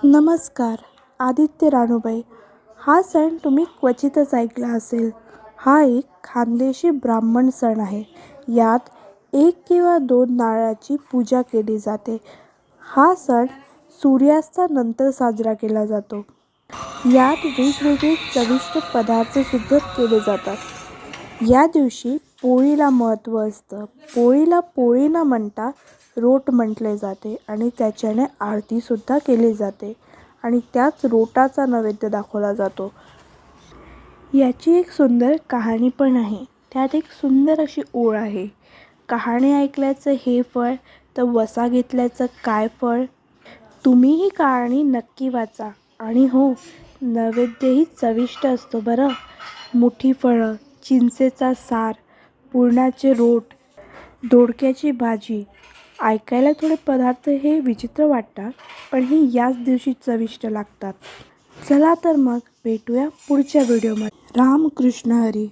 नमस्कार. आदित्य रानूबाई. हा सण तुम्ही क्वचितच ऐकला असेल. हा एक खानदेशी ब्राह्मण सण आहे. यात 1 किंवा 2 नारळाची पूजा केली जाते. हा सण सूर्यास्तानंतर साजरा केला जातो. यात वेगवेगळे चविष्ट पदार्थसुद्धा केले जातात. या दिवशी पोळीला महत्त्व असतं. पोळीला पोळी न म्हणता रोट म्हटले जाते आणि त्याच्याने आरतीसुद्धा केली जाते आणि त्याच रोटाचा नैवेद्य दाखवला जातो. याची एक सुंदर कहाणी पण आहे. त्यात एक सुंदर अशी ओळ आहे. कहाणी ऐकल्याचं हे फळ तर वसा घेतल्याचं काय फळ. तुम्ही ही कहाणी नक्की वाचा आणि हो, नैवेद्यही चविष्ट असतो बरं. मोठी फळं, चिंचेचा सार, पुरणाचे रोट, दोडक्याची भाजी. ऐकायला थोडे पदार्थ हे विचित्र वाटतात, पण हे याच दिवशी चविष्ट लागतात. चला तर मग भेटूया पुढच्या व्हिडिओमध्ये. रामकृष्ण हरी.